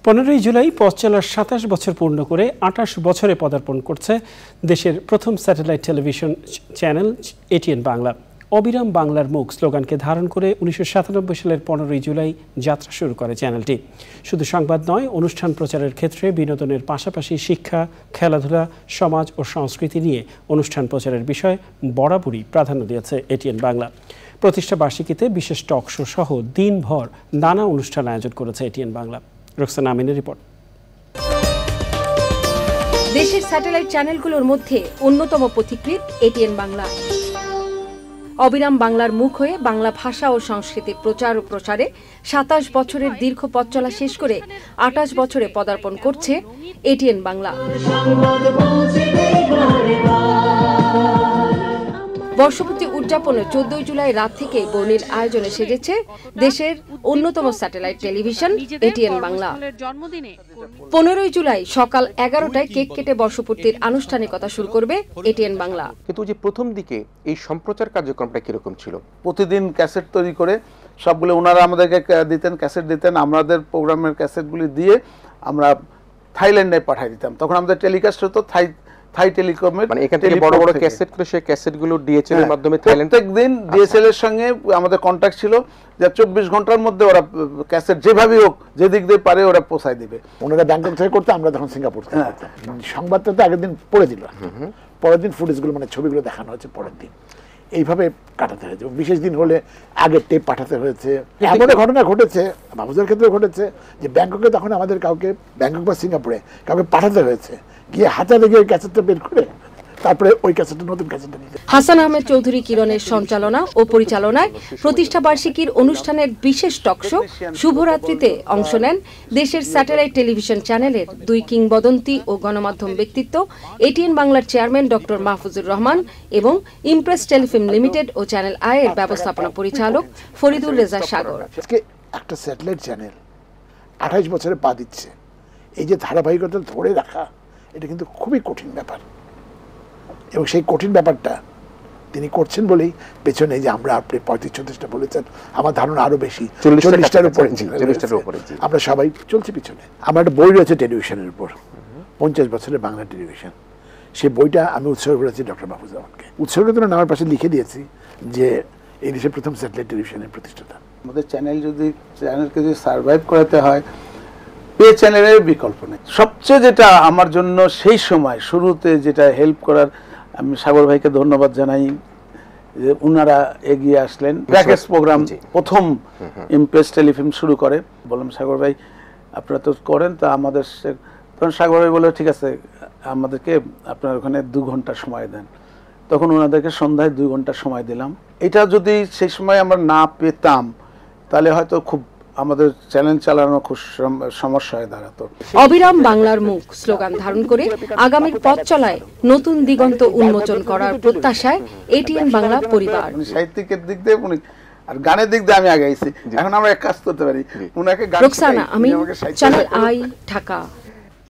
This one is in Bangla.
15ই জুলাই পথ চলার 27 বছর পূর্ণ করে 28 বছরে পদার্পণ করছে দেশের প্রথম satellite television channel ATN Bangla. অবিরাম বাংলার মুখ স্লোগানকে ধারণ করে 1997 সালের 15ই জুলাই যাত্রা শুরু করে চ্যানেলটি। শুধু সংবাদ নয়, অনুষ্ঠান প্রচারের ক্ষেত্রে বিনোদনের পাশাপাশি শিক্ষা, খেলাধুলা, সমাজ ও সংস্কৃতি নিয়ে অনুষ্ঠান প্রচারের বিষয়ে বরাবরই প্রাধান্য দিয়েছে এটিএন বাংলা। প্রতিষ্ঠা বার্ষিকীতে বিশেষ টক শো সহ দিনভর নানা অনুষ্ঠান আয়োজন করেছে এটিএন বাংলা। রোকসানা আমিনের রিপোর্ট। দেশের স্যাটেলাইট চ্যানেলগুলোর মধ্যে অন্যতম পথিকৃৎ এটিএন বাংলা। অবিরাম বাংলার মুখ হয়ে বাংলা ভাষা ও সংস্কৃতির প্রচার ও প্রসারে 27 বছরের দীর্ঘ পথ চলা শেষ করে 28 বছরে পদার্পণ করছে এটিএন বাংলা। বর্ষপূর্তি উদযাপনে 14 জুলাই রাত থেকে বর্ণিল আয়োজনে সেজেছে দেশের অন্যতম স্যাটেলাইট টেলিভিশন এটিএন বাংলা। 15ই জুলাই সকাল 11টায় কেক কেটে বর্ষপূর্তির আনুষ্ঠানিকতা শুরু করবে এটিএন বাংলা। কিন্তু যে প্রথম দিকে এই সম্প্রচার কার্যক্রমটা কিরকম ছিল? প্রতিদিন ক্যাসেট তৈরি করে সবগুলো ওনারা আমাদেরকে দিতেন, ক্যাসেট দিতেন, আমাদের প্রোগ্রামের ক্যাসেটগুলি দিয়ে আমরা থাইল্যান্ডে পাঠিয়ে দিতাম। তখন আমাদের টেলিকাস্ট হতো থাই টেলিকমের, মানে এখান থেকে বড় বড় ক্যাসেট করে সেই ক্যাসেটগুলো ডিএচএল এর মাধ্যমে থাইল্যান্ড প্রত্যেকদিন ডিএচএল এর সঙ্গে আমাদের কন্ট্যাক্ট ছিল যে 24 ঘন্টার মধ্যে ওরা ক্যাসেট যেভাবে হোক যেদিক দিয়ে পারে ওরা পৌঁছায় দিবে। ওনারা ব্যাংকক থেকে করতে, আমরা তখন সিঙ্গাপুর থেকে করতাম। সংবাদটা তো আগের দিন পড়ে দিল, পরের দিন ফুটেজগুলো মানে ছবিগুলো দেখানো হচ্ছে পরের দিন। এইভাবে কাটাতে হয়েছে। বিশেষ দিন হলে আগের টেপ পাঠাতে হয়েছে। এমন ঘটনা ঘটেছে, বাবুদের ক্ষেত্রে ঘটেছে যে ব্যাংককে তখন আমাদের কাউকে ব্যাংকক বা সিঙ্গাপুরে কাউকে পাঠাতে হয়েছে, গিয়ে হাতে গিয়ে ক্যাসেটটা বের করে তারপরে ওই ক্যাসেটটা নতুন ক্যাসেটটা নিতে। হাসান আহমেদ চৌধুরী কিরণের সঞ্চালনা ও পরিচালনায় প্রতিষ্ঠা বার্ষিকীর অনুষ্ঠানের বিশেষ টক শো শুভরাত্রিতে অংশ নেন দেশের স্যাটেলাইট টেলিভিশন চ্যানেলের 2 কিংবদন্তি ও গণমাধ্যম ব্যক্তিত্ব এটিএন বাংলার চেয়ারম্যান ডক্টর মাহফুজুর রহমান এবং ইমপ্রেস টেলিফিল্ম লিমিটেড ও চ্যানেল আই এর ব্যবস্থাপনা পরিচালক ফরিদুর রেজা সাগর। আজকে একটা স্যাটেলাইট চ্যানেল 28 বছরে পা দিচ্ছে, এই যে ধারাবাহিকতা ধরে রাখা, এটা কিন্তু খুবই কঠিন ব্যাপার। এবং সেই কঠিন ব্যাপারটা তিনি করছেন বলেই পেছনে যে আমরা আপনি 35-36টা বলেছেন, আমার ধারণা আরো বেশি, 40টার উপরে। আমরা সবাই চলছি পিছনে। আমার একটা বই রয়েছে টেলিভিশনের উপর, 50 বছরের বাংলা টেলিভিশন। সেই বইটা আমি উৎসর্গ করেছি ডক্টর মাহফুজ রহমানকে। উৎসর্গ তো নামের পাশে লিখে দিয়েছি যে এই দেশের প্রথম স্যাটেলাইট টেলিভিশনের প্রতিষ্ঠাতা। আমাদের চ্যানেলকে যদি সার্ভাইভ করাতে হয়, পে চ্যানেলের বিকল্প নেই। সবচেয়ে যেটা আমার জন্য সেই সময় শুরুতে যেটা হেল্প করার, আমি সাগর ভাইকে ধন্যবাদ জানাই যে উনারা এগিয়ে আসলেন। প্যাকেজ প্রোগ্রাম প্রথম ইমপ্রেস টেলিফিল্ম শুরু করে। বললাম সাগর ভাই আপনারা তো করেন, তা আমাদের তখন সাগর ভাই বলে ঠিক আছে আমাদেরকে আপনার ওখানে 2 ঘন্টা সময় দেন। তখন ওনাদেরকে সন্ধ্যায় 2 ঘন্টা সময় দিলাম। এটা যদি সেই সময় আমরা না পেতাম তাহলে হয়তো খুব আমাদের চ্যানেল চালানো খুব সমস্যা হয়ে দাঁড়াতো। অবিরাম বাংলার মুখ স্লোগান ধারণ করে আগামীর পথ চলায় নতুন দিগন্ত উন্মোচন করার প্রত্যাশায় এটিএন বাংলা পরিবার। সাহিত্যিকের দিক দিয়ে আর গানের দিক দিয়ে আমি আগে আইছি, এখন আমরা এক কাজ করতে পারি, উনাকে গান। রোকসানা আমিন, চ্যানেল আই, ঢাকা।